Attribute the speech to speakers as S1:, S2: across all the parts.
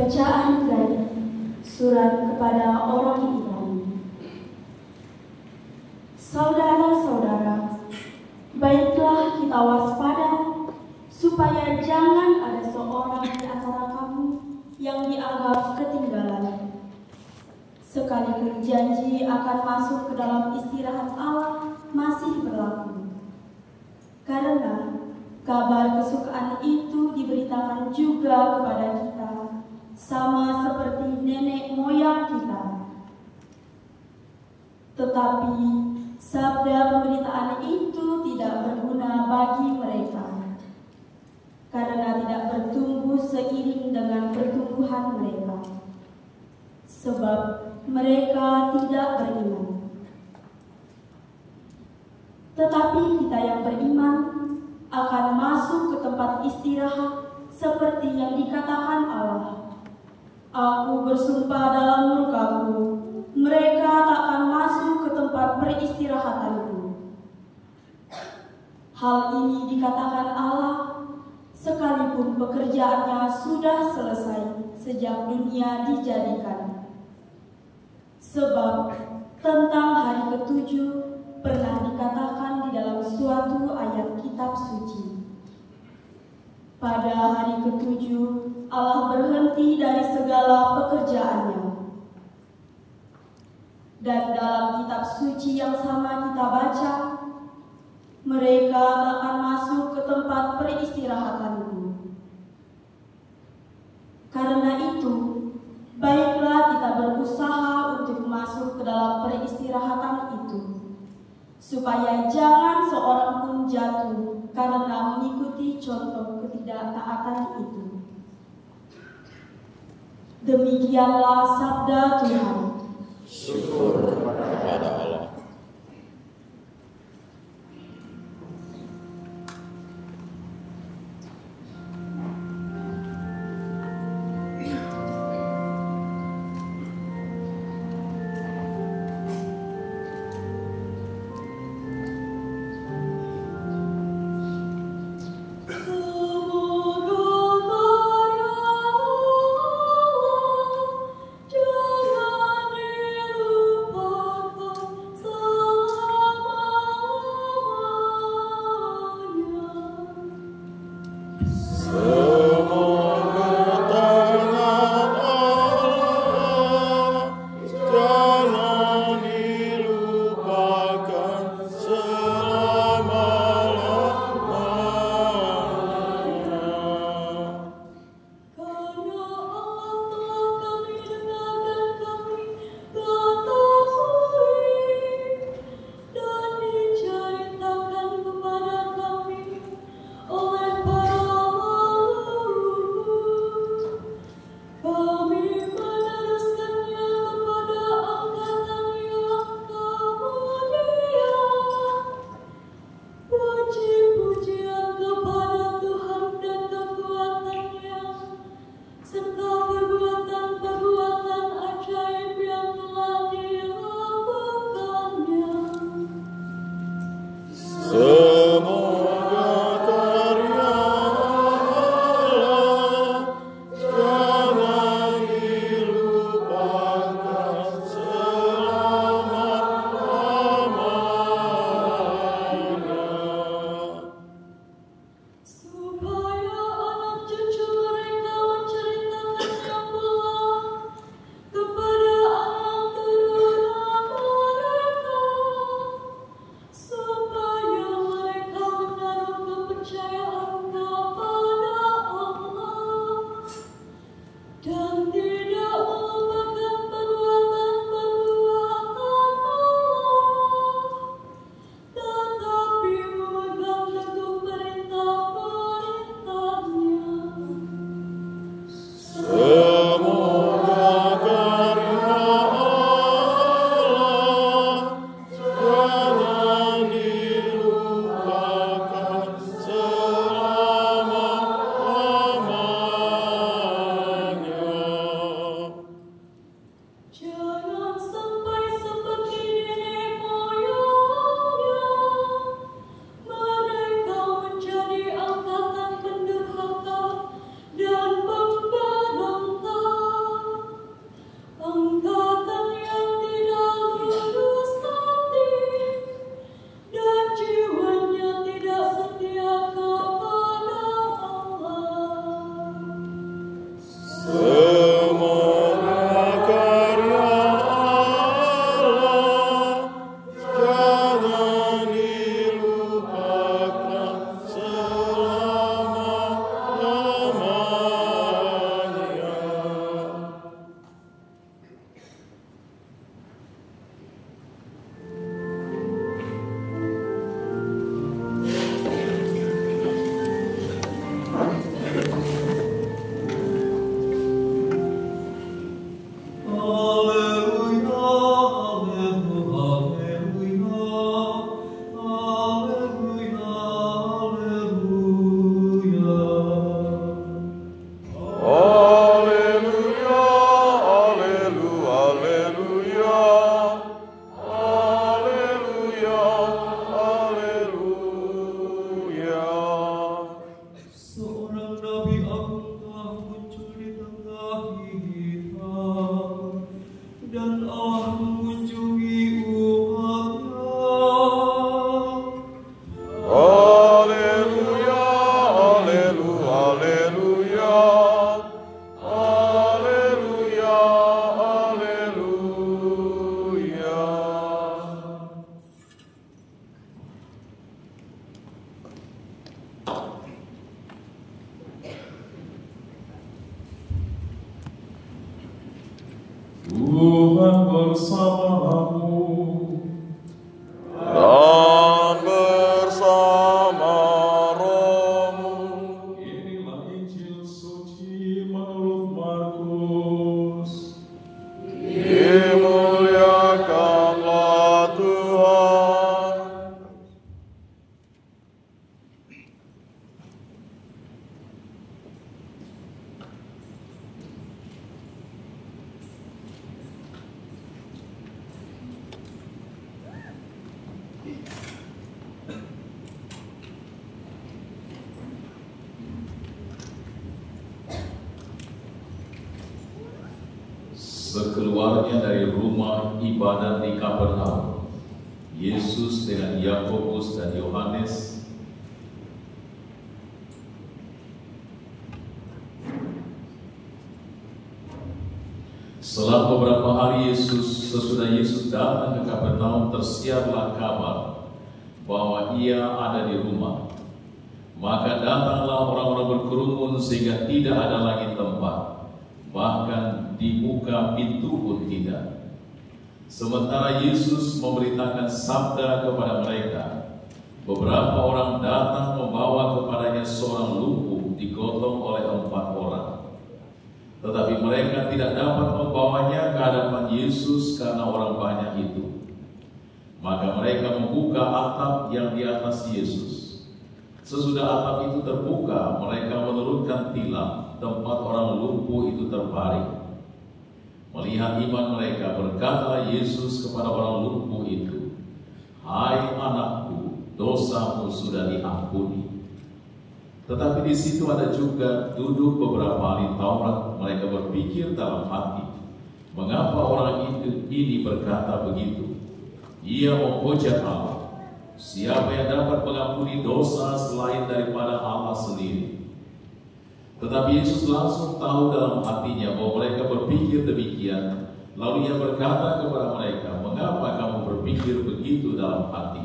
S1: Bacaan dari Surat kepada orang Ibrani. Saudara-saudara, baiklah kita waspada, supaya jangan ada seorang di antara kamu yang dianggap ketinggalan. Sekalipun janji akan masuk ke dalam istirahat Allah masih berlaku. Karena kabar kesukaan itu diberitakan juga kepada kita, sama seperti nenek moyang kita. Tetapi sabda pemberitaan itu tidak berguna bagi mereka, karena tidak bertumbuh seiring dengan pertumbuhan mereka, sebab mereka tidak beriman. Tetapi kita yang beriman akan masuk ke tempat istirahat seperti yang dikatakan Allah. Aku bersumpah dalam murkaku, mereka tak akan masuk ke tempat peristirahatanku. Hal ini dikatakan Allah, sekalipun pekerjaannya sudah selesai sejak dunia dijadikan. Sebab tentang hari ketujuh pernah dikatakan di dalam suatu ayat kitab suci. Pada hari ketujuh, Allah berhenti dari segala pekerjaannya. Dan dalam kitab suci yang sama kita baca, mereka akan masuk ke tempat peristirahatanku. Karena itu, baiklah kita berusaha untuk masuk ke dalam peristirahatan itu, supaya jangan seorang pun jatuh karena mengikuti contoh ketidaktaatan itu. Demikianlah sabda Tuhan.
S2: Syukur kepada Allah.
S3: Jangan dilupakan. Sekeluarnya dari rumah ibadat di Kapernaum, Yesus dengan Yakobus dan Yohanes setelah beberapa hari sesudah Yesus datang ke Kapernaum, tersiarlah kabar bahwa ia ada di rumah. Maka datanglah orang-orang berkerumun sehingga tidak ada lagi tempat, bahkan dibuka pintu pun tidak. Sementara Yesus memberitakan sabda kepada mereka, beberapa orang datang membawa kepadanya seorang lumpuh digotong oleh 4 orang. Tetapi mereka tidak dapat membawanya ke hadapan Yesus karena orang banyak itu. Maka mereka membuka atap yang di atas Yesus. Sesudah atap itu terbuka, mereka menurunkan tilam tempat orang lumpuh itu terbaring. Melihat iman mereka, berkata Yesus kepada orang lumpuh itu, "Hai anakku, dosamu sudah diampuni." Tetapi di situ ada juga duduk beberapa ahli Taurat. Mereka berpikir dalam hati, mengapa orang ini berkata begitu? Ia menghujat Allah. Siapa yang dapat mengampuni dosa selain daripada Allah sendiri? Tetapi Yesus langsung tahu dalam hatinya bahwa mereka berpikir demikian. Lalu ia berkata kepada mereka, "Mengapa kamu berpikir begitu dalam hati?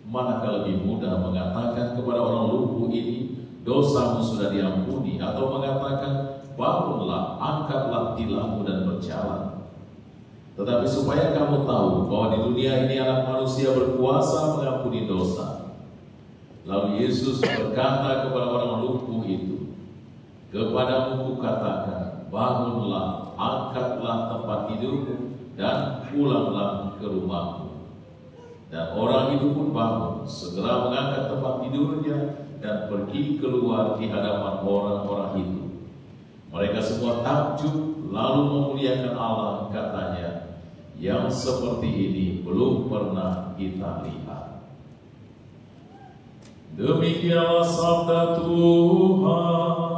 S3: Manakah lebih mudah mengatakan kepada orang lumpuh ini, dosamu sudah diampuni, atau mengatakan, bangunlah, angkatlah tilammu dan berjalan? Tetapi supaya kamu tahu bahwa di dunia ini anak manusia berkuasa mengampuni dosa." Lalu Yesus berkata kepada orang lumpuh itu, "Kepadamu kukatakan, bangunlah, angkatlah tempat tidurmu, dan pulanglah ke rumahmu." Dan orang itu pun bangun, segera mengangkat tempat tidurnya, dan pergi keluar di hadapan orang-orang itu. Mereka semua takjub, lalu memuliakan Allah, katanya, "Yang seperti ini belum pernah kita lihat." Demikianlah sabda Tuhan.